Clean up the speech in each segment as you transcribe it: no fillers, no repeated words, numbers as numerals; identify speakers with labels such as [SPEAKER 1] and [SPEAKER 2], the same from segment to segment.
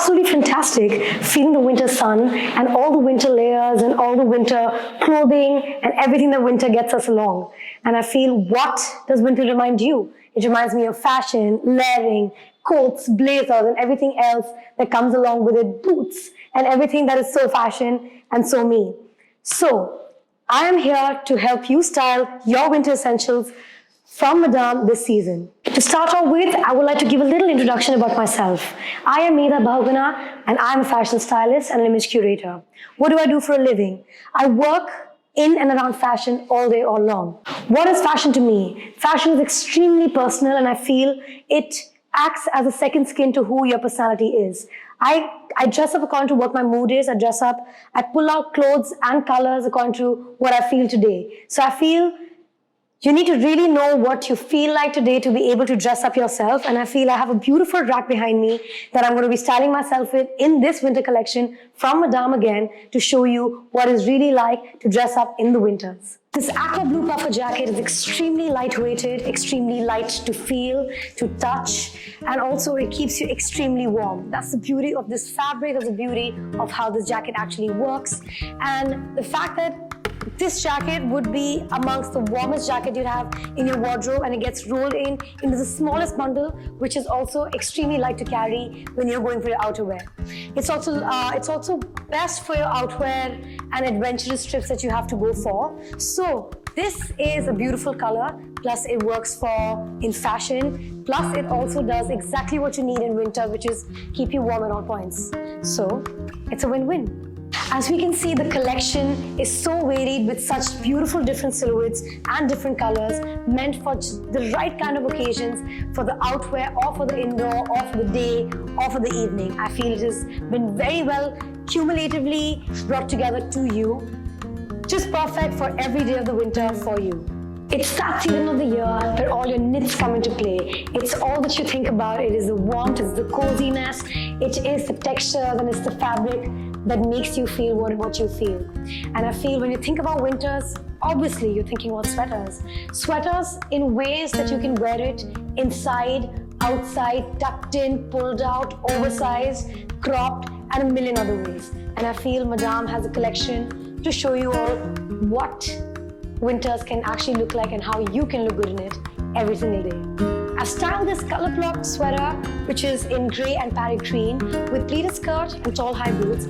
[SPEAKER 1] absolutely fantastic feeling the winter sun and all the winter layers and all the winter clothing and everything that winter gets us along. And I feel, what does winter remind you? It reminds me of fashion, layering, coats, blazers, and everything else that comes along with it, boots, and everything that is so fashion and so me. So, I am here to help you style your winter essentials from Madame this season. To start off with, I would like to give a little introduction about myself. I am Medha Bahuguna and I am a fashion stylist and an image curator. What do I do for a living? I work in and around fashion all day, all long. What is fashion to me? Fashion is extremely personal and I feel it acts as a second skin to who your personality is. I dress up according to what my mood is. I pull out clothes and colors according to what I feel today. So I feel you need to really know what you feel like today to be able to dress up yourself. And I feel I have a beautiful rack behind me that I'm going to be styling myself with in this winter collection from Madame again to show you what it's really like to dress up in the winters. This aqua blue puffer jacket is extremely lightweighted, extremely light to feel, to touch, and also it keeps you extremely warm. That's the beauty of this fabric, that's the beauty of how this jacket actually works. And the fact that this jacket would be amongst the warmest jacket you'd have in your wardrobe, and it gets rolled into the smallest bundle, which is also extremely light to carry when you're going for your outerwear. It's also best for your outwear and adventurous trips that you have to go for. So this is a beautiful color, plus it works in fashion, plus it also does exactly what you need in winter, which is keep you warm at all points. So it's a win-win. As we can see, the collection is so varied with such beautiful different silhouettes and different colors, meant for the right kind of occasions, for the outwear or for the indoor or for the day or for the evening. I feel it has been very well cumulatively brought together to you, just perfect for every day of the winter for you. It's that season of the year where all your knits come into play. It's all that you think about. It is the warmth, it's the coziness, it is the texture, and it's the fabric that makes you feel what you feel. And I feel when you think about winters, obviously you're thinking about sweaters. Sweaters in ways that you can wear it inside, outside, tucked in, pulled out, oversized, cropped, and a million other ways. And I feel Madame has a collection to show you all what winters can actually look like and how you can look good in it every single day. I've styled this color block sweater, which is in grey and parrot green, with pleated skirt and tall high boots.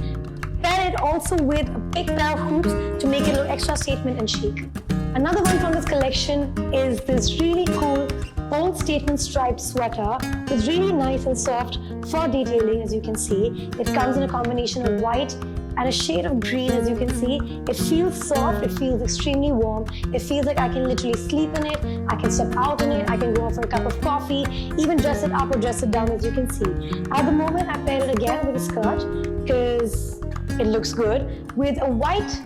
[SPEAKER 1] Pair it also with a big pair of hoops to make it a little extra statement and chic. Another one from this collection is this really cool bold statement striped sweater with really nice and soft fur detailing, as you can see. It comes in a combination of white and a shade of green, as you can see. It feels soft, it feels extremely warm. It feels like I can literally sleep in it, I can step out in it, I can go out for a cup of coffee, even dress it up or dress it down, as you can see. At the moment, I paired it again with a skirt because it looks good, with a white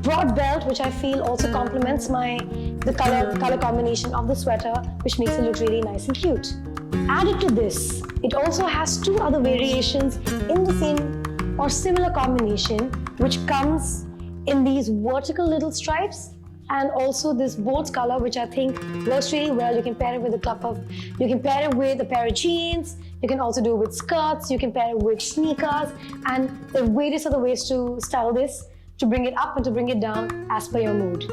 [SPEAKER 1] broad belt, which I feel also complements the color combination of the sweater, which makes it look really nice and cute. Added to this, it also has two other variations in the same or similar combination, which comes in these vertical little stripes, and also this bold color, which I think works really well. You can pair it with a pair of jeans. You can also do it with skirts. You can pair it with sneakers, and there are various other ways to style this, to bring it up and to bring it down as per your mood.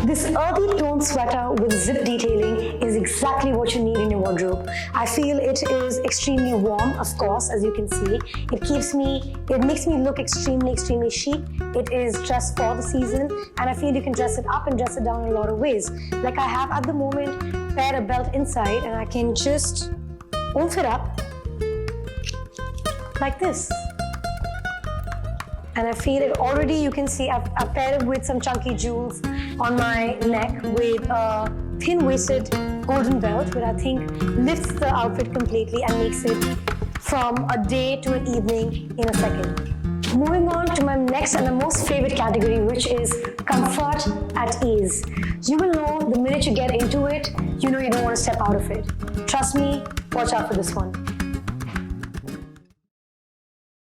[SPEAKER 1] This earthy tone sweater with zip detailing is exactly what you need in your wardrobe. I feel it is extremely warm, of course, as you can see. It makes me look extremely chic. It is dressed for the season, and I feel you can dress it up and dress it down in a lot of ways. Like I have at the moment paired a belt inside, and I can just oomph it up like this. And I feel it already, you can see I've paired it with some chunky jewels on my neck with a thin-waisted golden belt, which I think lifts the outfit completely and makes it from a day to an evening in a second. Moving on to my next and the most favorite category, which is comfort at ease. You will know the minute you get into it, you know you don't want to step out of it. Trust me, watch out for this one.